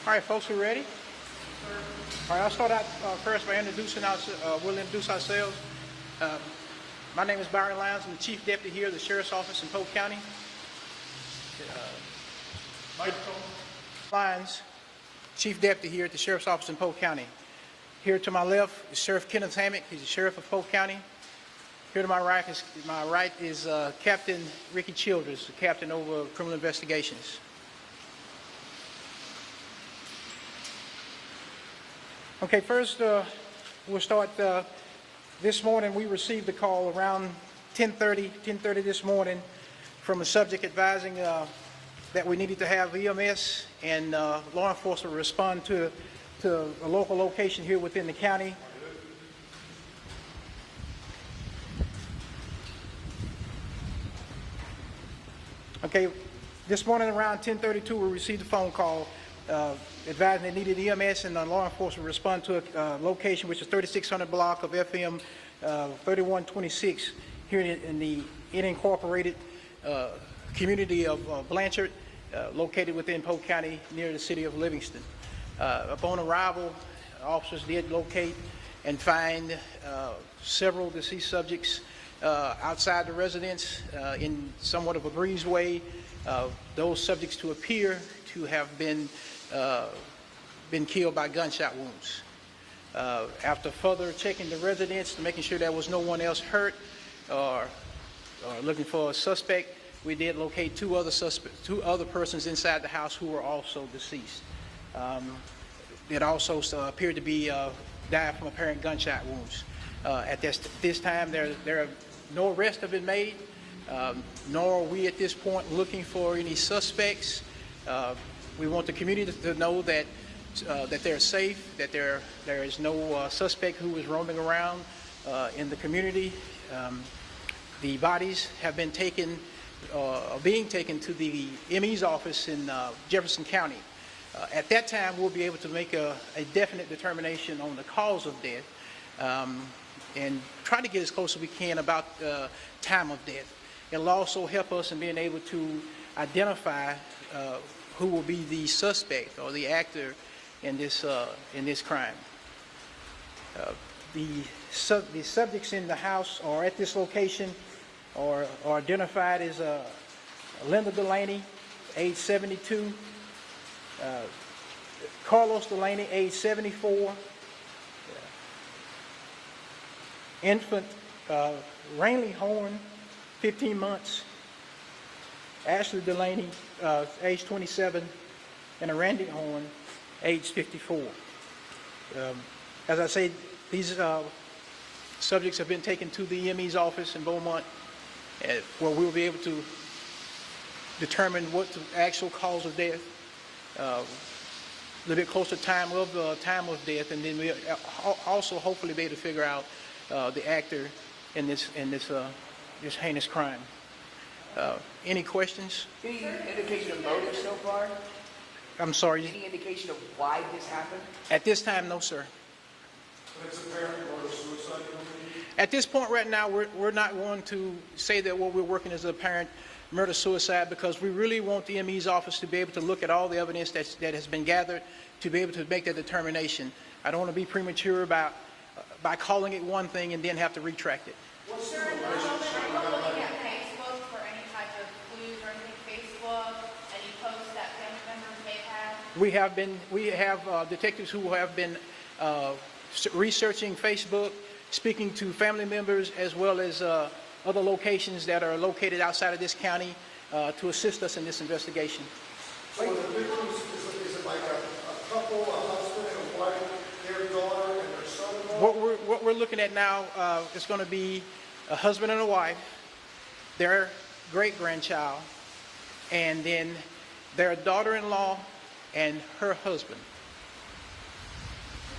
All right, folks, we ready? All right, I'll start out first by we'll introduce ourselves. My name is Byron Lyons. I'm the Chief Deputy here at the Sheriff's Office in Polk County. Lyons, Chief Deputy here at the Sheriff's Office in Polk County. Here to my left is Sheriff Kenneth Hammock. He's the Sheriff of Polk County. Here to my right is Captain Ricky Childers, the Captain over Criminal Investigations. Okay, first we'll start. This morning we received a call around 10:30 this morning from a subject advising that we needed to have EMS and law enforcement respond to a local location here within the county. Okay, this morning around 10:32 we received a phone call advising they needed EMS and law enforcement respond to a location which is 3600 block of FM 3126 here in the unincorporated community of Blanchard, located within Polk County near the city of Livingston. Upon arrival, officers did locate and find several deceased subjects outside the residence in somewhat of a breezeway. Those subjects to appear to have been killed by gunshot wounds. After further checking the residence to making sure there was no one else hurt or looking for a suspect, we did locate two other persons inside the house who were also deceased. It also appeared to be died from apparent gunshot wounds. At this time, no arrests have been made, nor are we at this point looking for any suspects. We want the community to know that they're safe, that there is no suspect who is roaming around in the community. The bodies have been being taken to the ME's office in Jefferson County. At that time, we'll be able to make a definite determination on the cause of death and try to get as close as we can about time of death. It'll also help us in being able to identify who will be the suspect or the actor in this crime. The subjects in the house or at this location are identified as Linda Delaney, age 72, Carlos Delaney, age 74, infant Rainley Horn, 15 months, Ashley Delaney, age 27, and Randy Horn, age 54. As I said, these subjects have been taken to the ME's office in Beaumont, where we'll be able to determine what the actual cause of death, a little bit closer time of death, and then we also hopefully be able to figure out the actor in this heinous crime. Any questions? Any indication of motive so far? I'm sorry? Any indication of why this happened? At this time, no, sir. But it's apparent murder-suicide? At this point right now, we're not going to say that what we're working is apparent murder-suicide, because we really want the ME's office to be able to look at all the evidence that has been gathered to be able to make that determination. I don't want to be premature by calling it one thing and then have to retract it. What's Sir, the at the relationship? moment, are you looking at Facebook for any type of clues or anything? Facebook, any posts that family members may have? We have detectives who have been researching Facebook, speaking to family members as well as other locations that are located outside of this county to assist us in this investigation. So the victims, is it like a couple, a husband and a wife, their daughter and their son-in-law? What we're looking at now is going to be a husband and a wife, their great-grandchild, and then their daughter-in-law and her husband.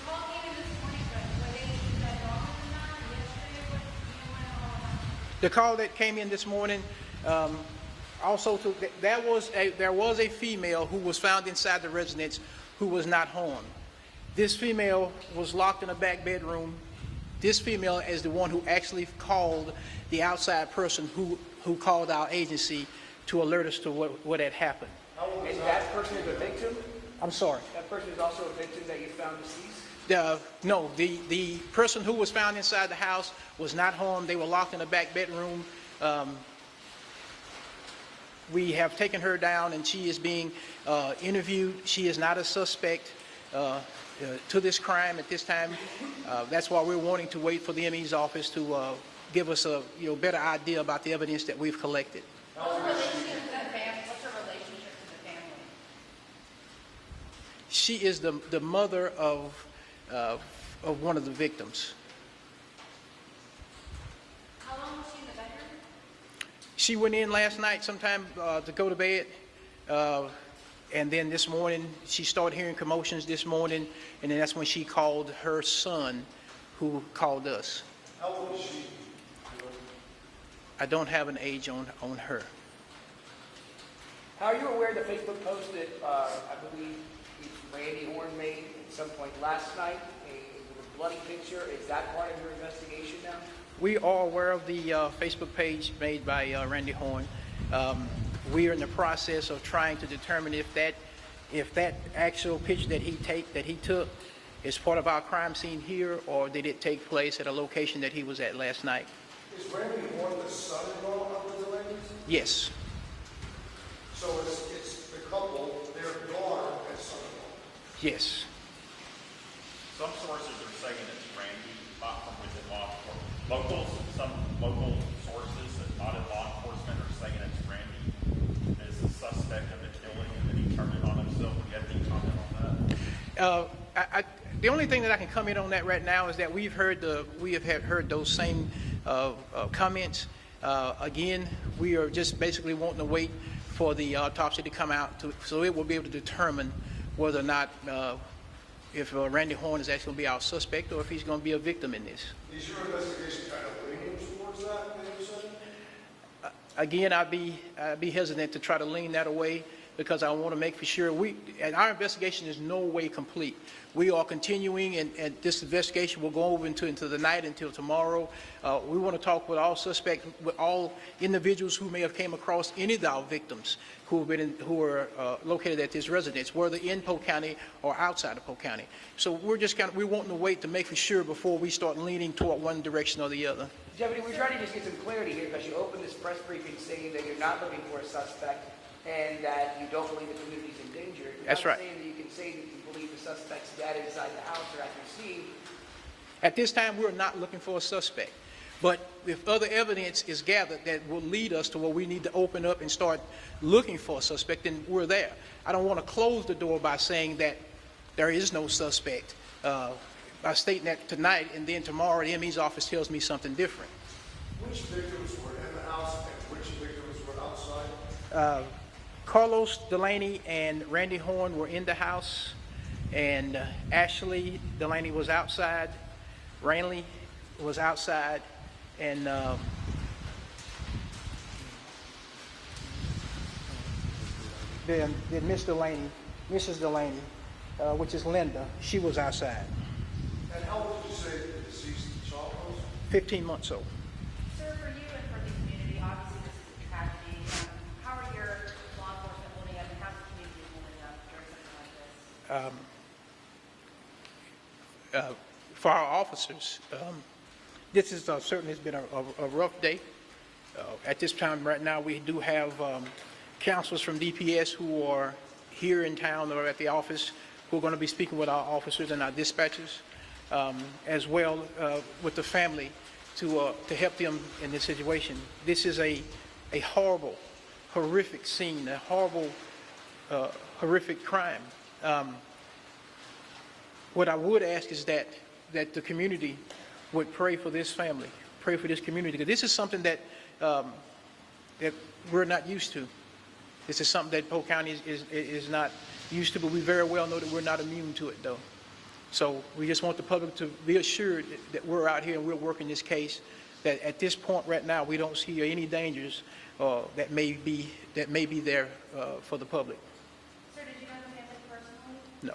The call came in this morning, but were they wrong or not? Yesterday, what went on? The call that came in this morning there was a female who was found inside the residence who was not harmed. This female was locked in a back bedroom. This female is the one who actually called the outside person who called our agency to alert us to what had happened. And that person is the victim? I'm sorry. That person is also a victim that you found deceased? No, the person who was found inside the house was not harmed. They were locked in the back bedroom. We have taken her down, and she is being interviewed. She is not a suspect to this crime at this time. That's why we're wanting to wait for the ME's office to give us a better idea about the evidence that we've collected. What's her relationship to the family? What's her relationship to the family? She is the mother of one of the victims. How long was she in the bedroom? She went in last night sometime to go to bed, and then this morning she started hearing commotions this morning, and then that's when she called her son, who called us. How old is she? I don't have an age on her. How are you aware of the Facebook post that I believe Randy Horn made at some point last night with a bloody picture? Is that part of your investigation now? We are aware of the Facebook page made by Randy Horn. We are in the process of trying to determine if that actual picture that he took is part of our crime scene here, or did it take place at a location that he was at last night. Is Randy Horn the son-in-law of the Delaney's? Yes. So it's the couple, their daughter and son-in-law. Yes. Some sources are saying it's Randy, not from within law enforcement. Some local sources that not in law enforcement are saying it's Randy as a suspect of the killing, and then he turned it on himself. Do you have any comment on that? The only thing that I can comment on that right now is that we have heard those same comments. Again, we are just basically wanting to wait for the autopsy to come out, so it will be able to determine whether or not if Randy Horn is actually going to be our suspect or if he's going to be a victim in this. Is your investigation kind of leaning towards that, you said? Again, I'd be hesitant to try to lean that away, because I want to make for sure and our investigation is no way complete. We are continuing, and this investigation will go over into the night until tomorrow. We want to talk with all suspects, with all individuals who may have came across any of our victims who are located at this residence, whether in Polk County or outside of Polk County. So we're wanting to wait to make for sure before we start leaning toward one direction or the other. Deputy, we're trying to just get some clarity here, because you opened this press briefing saying that you're not looking for a suspect and that you don't believe the community's in danger. You're That's right. saying that you can say that you believe the suspect's dead inside the house or at your scene. At this time, we're not looking for a suspect. But if other evidence is gathered that will lead us to where we need to open up and start looking for a suspect, then we're there. I don't want to close the door by saying that there is no suspect, by stating that tonight, and then tomorrow the ME's office tells me something different. Which victims were in the house and which victims were outside? Carlos Delaney and Randy Horn were in the house, and Ashley Delaney was outside, Rainley was outside, and then Mrs. Delaney, which is Linda, she was outside. And how old did you say the deceased child was? 15 months old. Sir, for you and for the community, obviously this is a tragedy. How are your law enforcement holding up, and how's the community holding up during something like this? For our officers, this is certainly has been a rough day. At this time right now, we do have counselors from DPS who are here in town or at the office who are going to be speaking with our officers and our dispatchers, as well with the family to help them in this situation. This is a horrible, horrific scene, a horrible, horrific crime. What I would ask is that the community would pray for this family, pray for this community, because this is something that we're not used to. This is something that Polk County is not used to, but we very well know that we're not immune to it, though. So we just want the public to be assured that we're out here and we're working this case, that at this point right now we don't see any dangers that may be there for the public. Sir, did you know the family personally? No.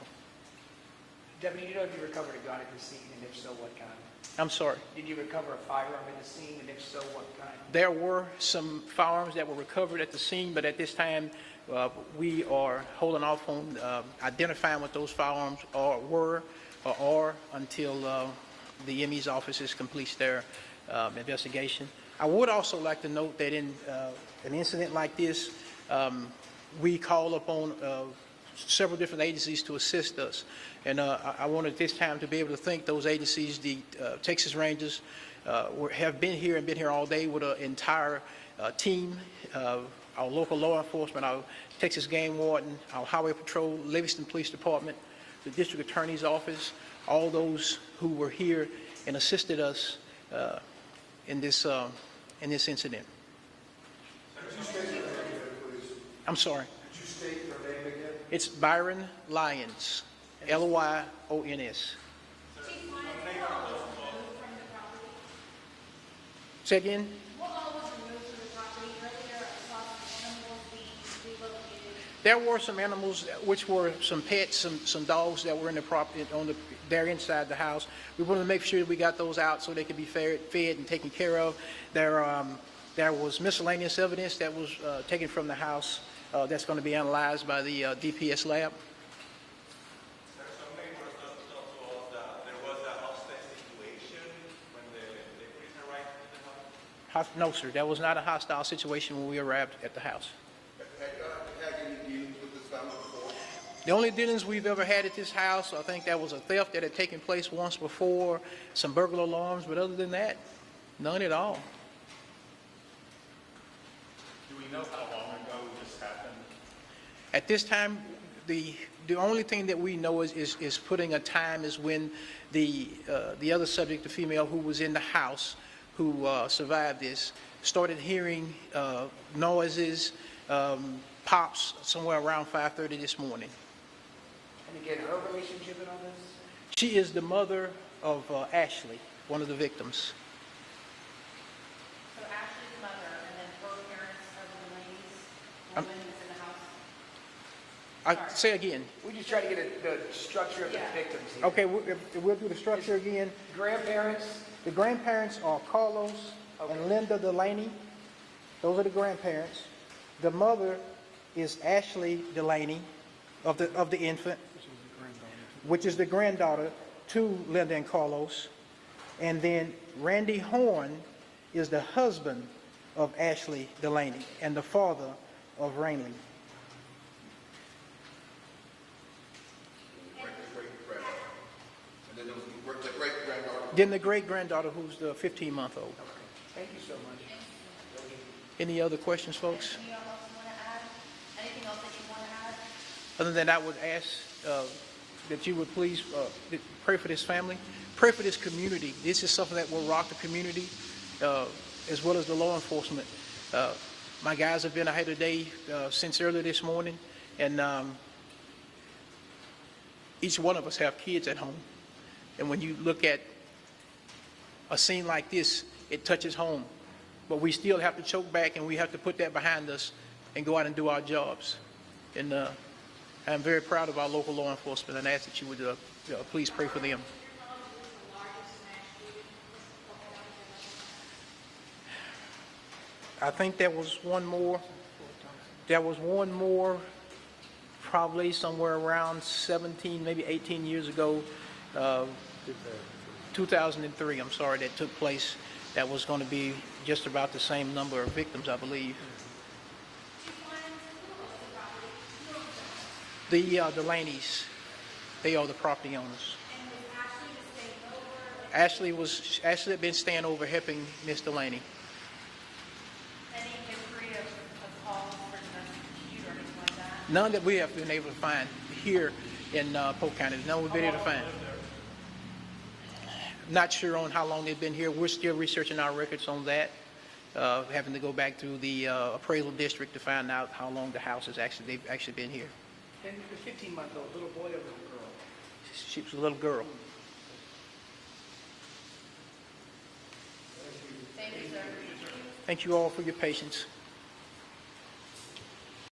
Deputy, you know if you recovered a gun at the scene, and if so, what kind? I'm sorry. Did you recover a firearm in the scene, and if so, what kind? There were some firearms that were recovered at the scene, but at this time, we are holding off on identifying what those firearms were or are until the ME's office completes their investigation. I would also like to note that in an incident like this, we call upon several different agencies to assist us. And I wanted this time to be able to thank those agencies. The Texas Rangers have been here and been here all day with an entire team. Our local law enforcement, our Texas Game Warden, our Highway Patrol, Livingston Police Department, the District Attorney's Office, all those who were here and assisted us in this incident. Could you state your name again, please? I'm sorry. Could you state your name again? It's Byron Lyons, Lyons. Chief, mine is what all was removed from the property? Say again? What all was removed from the property? Earlier, I saw some animals being relocated. There were some animals, which were some pets, some dogs that were in the property, they're inside the house. We wanted to make sure that we got those out so they could be fed and taken care of. There was miscellaneous evidence that was taken from the house that's going to be analyzed by the DPS lab. Sir, some neighbors also told us that there was a hostage situation when the police arrived at the house. No, sir, that was not a hostile situation when we arrived at the house. Had any dealings with this family before? The only dealings we've ever had at this house, I think that was a theft that had taken place once before, some burglar alarms, but other than that, none at all. Do we know how long ago this happened? At this time, the only thing that we know is putting a time is when the other subject, the female who was in the house, who survived this, started hearing noises, pops somewhere around 5:30 this morning. And again, her relationship in all this? She is the mother of Ashley, one of the victims. So Ashley's mother and then her parents are the ladies, the woman that's in the house? Say again. We just try to get the structure of the Yeah. victims here. Okay, we'll do the structure again. Grandparents, The grandparents are Carlos and Linda Delaney. Those are the grandparents. The mother is Ashley Delaney of the infant, which is the granddaughter to Linda and Carlos. And then Randy Horn is the husband of Ashley Delaney and the father of Rainley. And then there was the great-granddaughter. Then the great-granddaughter, who's the 15-month-old. thank you so much. Any other questions, folks? Anything else you want to add? Anything else that you want to add? Other than that, I would ask that you would please pray for this family, pray for this community. This is something that will rock the community as well as the law enforcement. My guys have been out here today since early this morning, and each one of us have kids at home. And when you look at a scene like this, it touches home. But we still have to choke back, and we have to put that behind us and go out and do our jobs. And I'm very proud of our local law enforcement, and I ask that you would please pray for them. I think there was one more. There was one more, probably somewhere around 17, maybe 18 years ago, 2003, I'm sorry, that took place. That was going to be just about the same number of victims, I believe. The Delaneys, they are the property owners. Ashley had been staying over helping Miss Delaney. Any history of calls for domestic dispute or anything like that? None that we have been able to find here in Polk County. None we've been able to find. Not sure on how long they've been here. We're still researching our records on that. Having to go back through the appraisal district to find out how long the house has they've actually been here. And the 15-month-old, little boy or little girl? She was a little girl. Thank you, sir. Thank you all for your patience.